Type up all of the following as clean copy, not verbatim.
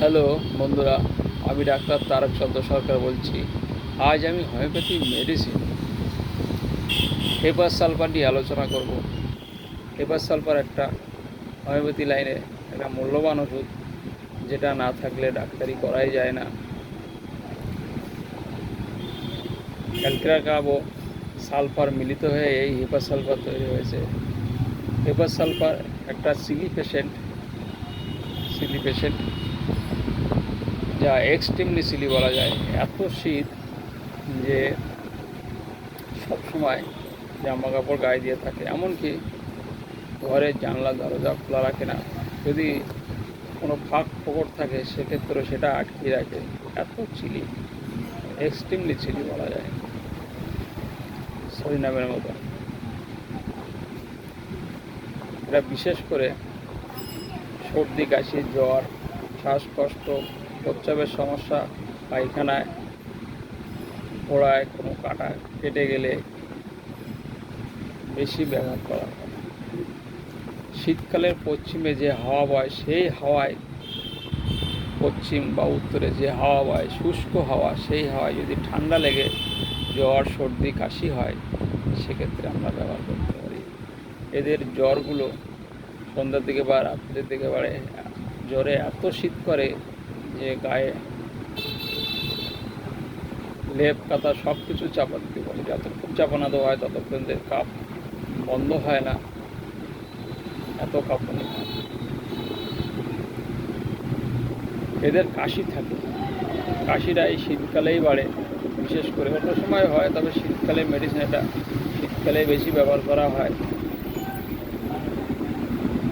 Hello বন্ধুরা, আমি doctor Tarak চন্দ্র সরকার বলছি। আজ আমি হোমিওপ্যাথি মেডিসিন হেপার সালফার নিয়ে আলোচনা করব। হেপার সালফার একটা হোমিওপ্যাথি লাইনে একটা মূল্যবান ওষুধ, যেটা না থাকলে ডাক্তারি করাই যায় না। ক্যালক্রিয়াম ও সালফার মিলিত হয়ে এই হেপার সালফার তৈরি হয়েছে। হেপার সালফার একটা সিলি পেশেন্ট, যা এক্সট্রিমলি সিলি বলা যায়। এত শীত যে সব সময় জামা কাপড় গায়ে দিয়ে থাকে, এমনকি ঘরের জানলা দরজা খোলা রাখে না। যদি কোনো ফাঁক ফোকর থাকে সেক্ষেত্রে সেটা আটকে রাখে। এত চিলি, এক্সট্রিমলি চিলি বলা যায়, সরিনামের মতো। এটা বিশেষ করে সর্দি, কাশি, জ্বর, শ্বাসকষ্ট, প্রস্রাবের সমস্যা, পায়খানায়, ফোড়ায়, কোনো কাটা কেটে গেলে বেশি ব্যবহার করা হয়। শীতকালের পশ্চিমে যে হাওয়া বয়, সেই হাওয়ায়, পশ্চিম বা উত্তরে যে হাওয়া বয়, শুষ্ক হাওয়া, সেই হাওয়ায় যদি ঠান্ডা লেগে জ্বর, সর্দি, কাশি হয়, সেক্ষেত্রে আমরা ব্যবহার করতে পারি। এদের জ্বরগুলো সন্ধ্যার দিকে বা রাত্রের দিকে বাড়ে। জ্বরে এত শীত করে যে গায়ে লেপ কাতা সব কিছু চাপা দিতে বলে। যতক্ষণ চাপানো দেওয়া হয় ততক্ষণ কাপ বন্ধ হয় না, এত কাঁপুনি হয়। এদের কাশি থাকে, কাশিটা এই শীতকালেই বাড়ে বিশেষ করে। অন্য সময় হয়, তবে শীতকালে মেডিসিন এটা শীতকালে বেশি ব্যবহার করা হয়।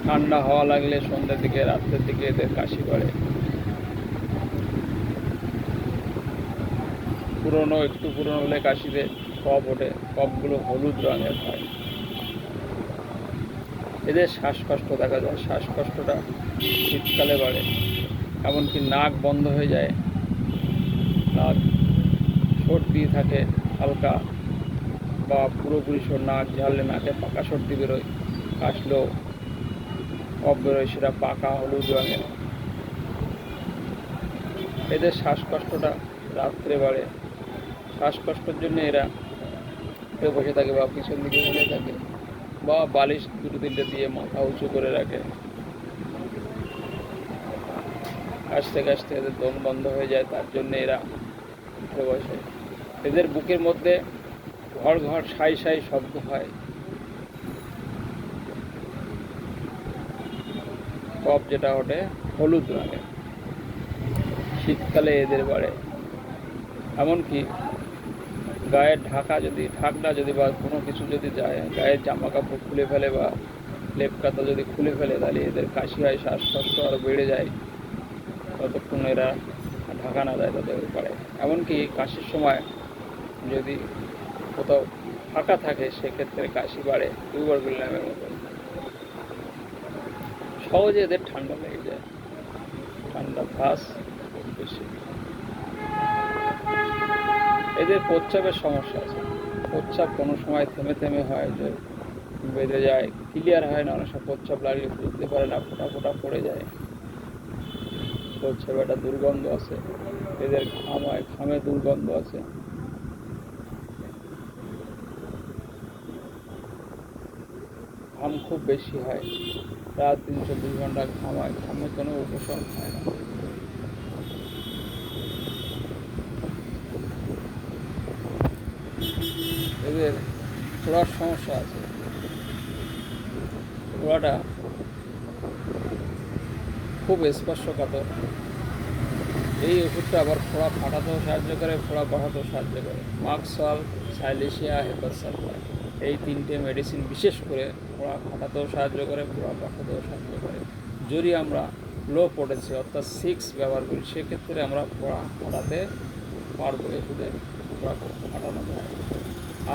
ঠান্ডা হাওয়া লাগলে সন্ধ্যের দিকে, রাত্রের দিকে এদের কাশি বাড়ে। একটু পুরনো হলে কাশিতে কফ ওঠে, কফগুলো হলুদ রঙের হয়। এদের শ্বাসকষ্ট দেখা যায়, শ্বাসকষ্টটা শীতকালে বাড়ে। এমনকি নাক বন্ধ হয়ে যায়, নাক সর্দি থাকে হালকা বা পুরোপুরি নাক ঝাড়লে নাকে পাকা সর্দি বেরোয়, কাশলেও কফ বেরোয়, সেটা পাকা হলুদ রঙের। এদের শ্বাসকষ্টটা রাত্রে বাড়ে। শ্বাসকষ্টের জন্য এরা উঠে বসে থাকে বা পিছন দিকে হেলে থাকে, বা বালিশ দুটো তিনটে দিয়ে মাথা উঁচু করে রাখে। কাশতে কাশতে এদের দম বন্ধ হয়ে যায়, তার জন্য এরা উঠে বসে। এদের বুকের মধ্যে ঘর ঘর সাই সাই শব্দ হয়, কফ যেটা ওঠে হলুদ রঙে। শীতকালে এদের বাড়ে। এমনকি গায়ের ঢাকনা যদি বা কোনো কিছু যদি যায়, গায়ের জামা কাপড় খুলে ফেলে বা লেপ কাতা যদি খুলে ফেলে, তাহলে এদের কাশি হয়, শ্বাসকষ্ট আরও বেড়ে যায়। ততক্ষণ এরা ঢাকা না দেয় তাদের পারে। এমনকি কাশির সময় যদি কোথাও ফাঁকা থাকে, সেক্ষেত্রে কাশি বাড়ে টিউবারকুলামের মতো। সহজে এদের ঠান্ডা লেগে যায়, ঠান্ডা ভাস খুব বেশি। এদের প্রস্রাবের সমস্যা আছে। প্রস্রাব কোনো সময় থেমে থেমে হয়, যে বেঁধে যায়, ক্লিয়ার হয় না। অনেক সময় প্রস্রাব লাগলে বুঝতে পারে না, ফোটা ফোটা পড়ে যায়। প্রস্রাবে একটা দুর্গন্ধ আছে। এদের ঘাম হয়, ঘামে দুর্গন্ধ আছে। ঘাম খুব বেশি হয়, রাত 3-24 ঘন্টা ঘাম হয়, ঘামে কোনো উপশম হয় না। এদের ফোড়ার সমস্যা আছে। ফোড়াটা খুব স্পর্শকাতর। এই ওষুধটা আবার ফোড়া ফাটাতেও সাহায্য করে, ফোড়া বসাতেও সাহায্য করে। মাক্সল, সাইলেশিয়া, হেপার সালফার, এই তিনটে মেডিসিন বিশেষ করে ফোড়া ফাটাতেও সাহায্য করে, ফোড়া বসাতেও সাহায্য করে। যদি আমরা লো পোটেন্সি অর্থাৎ 6 ব্যবহার করি, সেক্ষেত্রে আমরা ফোড়া ফাটাতে পারবো, ওষুধে ফোড়া ফাটানো যায়।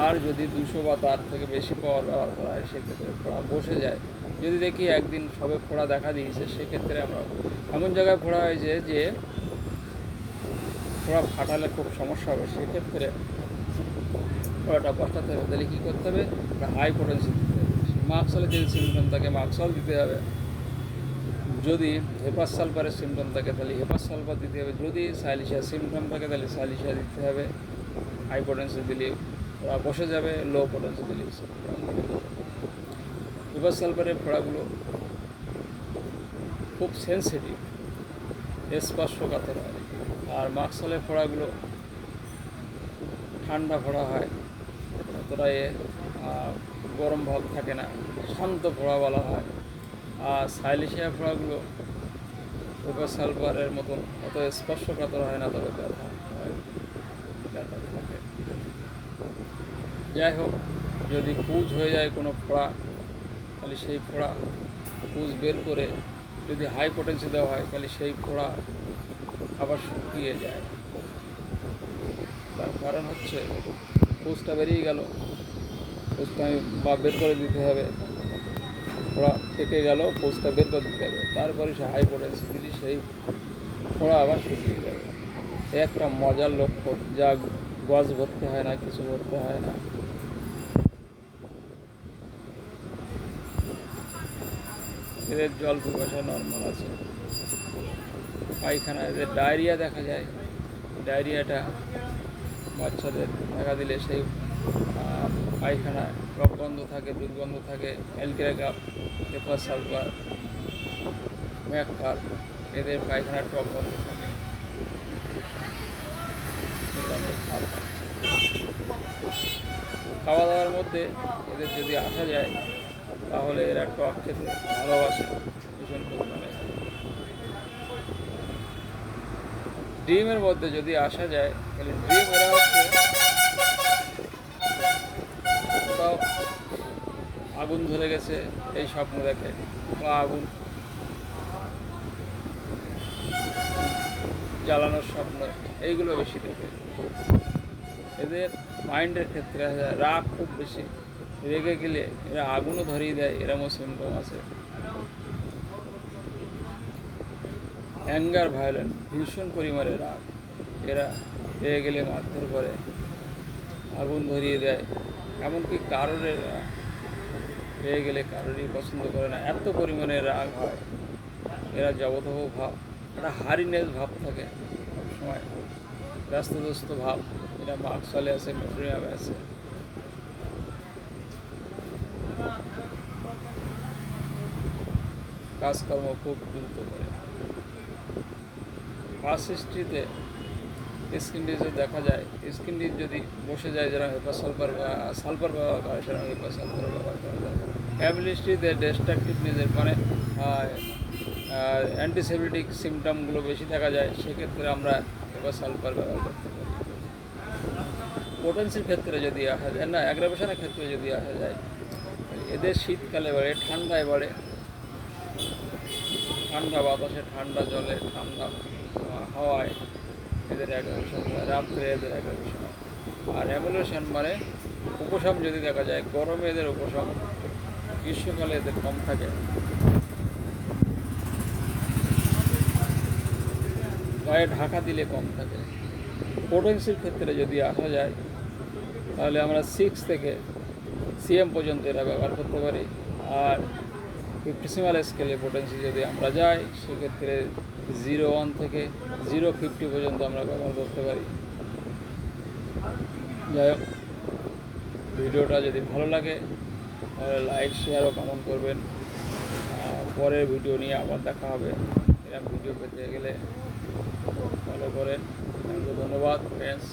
আর যদি 200 বা তার থেকে বেশি পাওয়ার ব্যবহার করা হয়, সেক্ষেত্রে ফোড়া বসে যায়। যদি দেখি একদিন সবে ফোড়া দেখা দিয়েছে, সেক্ষেত্রে আমরা এমন জায়গায় ফোড়া হয়েছে যে ফোড়া ফাটালে খুব সমস্যা হবে, সেক্ষেত্রে ফোড়াটা বসাতে হবে। তাহলে কী করতে হবে? হাই পোটেন্সি দিতে হবে। মাক্সলে যদি সিমটম থাকে মাক্সল দিতে হবে, যদি হেপাস সালফারের সিমটম থাকে তাহলে হেপাস সালফার দিতে হবে, যদি সাইলিশিয়া সিমটম থাকে তাহলে সাইলিশিয়া দিতে হবে। হাই পোটেন্সি দিলে ওরা বসে যাবে, লো পোটেন্সি দিলে হেপাস সালফারের ফোড়াগুলো খুব সেন্সিটিভ, স্পর্শকাতর হয়। আর মাকসলের ফোড়াগুলো ঠান্ডা ফোড়া হয়, অতটা গরম ভাব থাকে না, শান্ত ফোড়া বলা হয়। আর সাইলিশিয়া ফোড়াগুলো হেপাস সালফারের মতন অত স্পর্শকাতর হয় না, তবে ব্যথা হয়, ব্যথা থাকে। যাই হোক, যদি পুজ হয়ে যায় কোনো ফোড়া তাহলে সেই ফোড়া পুজ বের করে যদি হাই পোটেন্সি দেওয়া হয় তাহলে সেই ফোড়া আবার শুকিয়ে যায়। তার কারণ হচ্ছে পুজটা বেরিয়ে গেল, পুজটা আমি বের করে দিতে হবে, ফোড়া থেকে গেল, পুজটা বের করে দিতে হবে, তারপরে সে হাই পোটেন্সি দিলে সেই ফোড়া আবার শুকিয়ে যাবে। একটা মজার লক্ষণ, যা গাছ ভরতে হয় না, কিছু ভরতে হয় না। এদের জল পিপাসা নর্মাল আছে। পায়খানা, এদের ডায়রিয়া দেখা যায়, ডায়রিয়াটা বাচ্চাদের দেখা দিলে সেই পায়খানায় টক গন্ধ থাকে, দুর্গন্ধ থাকে। অ্যালকিরাকাপ, হেপাস সালফার, ম্যাককার, এদের পায়খানার টক গন্ধ থাকে। খাওয়া দাওয়ার মধ্যে এদের যদি আসা যায় তাহলে এরা টক খেতে ভালোবাসে ভীষণ পরিমাণে। ডিমের মধ্যে যদি আসা যায় তাহলে ডিম এরা হচ্ছে কোথাও আগুন ধরে গেছে এই স্বপ্ন দেখে, বা আগুন জ্বালানোর স্বপ্ন, এইগুলো বেশি দেখে। এদের মাইন্ডের ক্ষেত্রে রাগ খুব বেশি, রেগে গেলে এরা আগুনও ধরিয়ে দেয়, এরমও সিমটম আছে। অ্যাঙ্গার ভায়োলেন্ট, ভীষণ পরিমাণে রাগ, এরা রেগে গেলে মারধর করে, আগুন ধরিয়ে দেয়। এমনকি কারোর রেগে গেলে কারোরই পছন্দ করে না, এত পরিমাণে রাগ হয়। এরা জবতহ ভাব, একটা হারিনেস ভাব থাকে সবসময়, ব্যস্তদস্ত ভাব। এটা মাকসলে আছে, মেট্রোনিয়ামে আছে। কাজকর্ম খুব দ্রুত করে। পাস হিস্ট্রিতে স্কিন ডিজিজ দেখা যায়। স্কিন ডিজিজ যদি বসে যায়, যারা হেপাস সালফার বা সালফার ব্যবহার করে সেটা হেপাস সালফার ব্যবহার করা যায়। ফ্যামিলি হিস্ট্রিতে ডিস্ট্রাকটিভনেসের মানে অ্যান্টিসেপ্টিক সিমটমগুলো বেশি দেখা যায়, সেক্ষেত্রে আমরা হেপাস সালফার ব্যবহার করতে পারি। পোটেন্সির ক্ষেত্রে যদি আসা যায়, না অ্যাগ্রাভেশনের ক্ষেত্রে যদি আসা যায়, এদের শীতকালে বাড়ে, ঠান্ডায় বাড়ে, ঠান্ডা বাতাসে, ঠান্ডা জলে, ঠান্ডা হাওয়ায় এদের অ্যাগ্রাভেশন হয়, রাত্রে এদের অ্যাগ্রাভেশন হয়। আর অ্যামুলেশন মানে উপশম যদি দেখা যায়, গরমে এদের উপশম, গ্রীষ্মকালে এদের কম থাকে। গায়ে ঢাকা দিলে কম থাকে। পোটেন্সির ক্ষেত্রে যদি আসা যায় তাহলে আমরা 6 থেকে সিএম পর্যন্ত এরা ব্যবহার করতে পারি। আর 50 স্কেলে পোটেন্সি যদি আমরা যাই, সেক্ষেত্রে 0.1 থেকে 0.50 পর্যন্ত আমরা ব্যবহার করতে পারি। যাই হোক, ভিডিওটা যদি ভালো লাগে তাহলে লাইক, শেয়ার ও কমেন্ট করবেন। পরের ভিডিও নিয়ে আবার দেখা হবে। এরকম ভিডিও পেতে গেলে ফলো করেন। ধন্যবাদ ফ্রেন্ডস।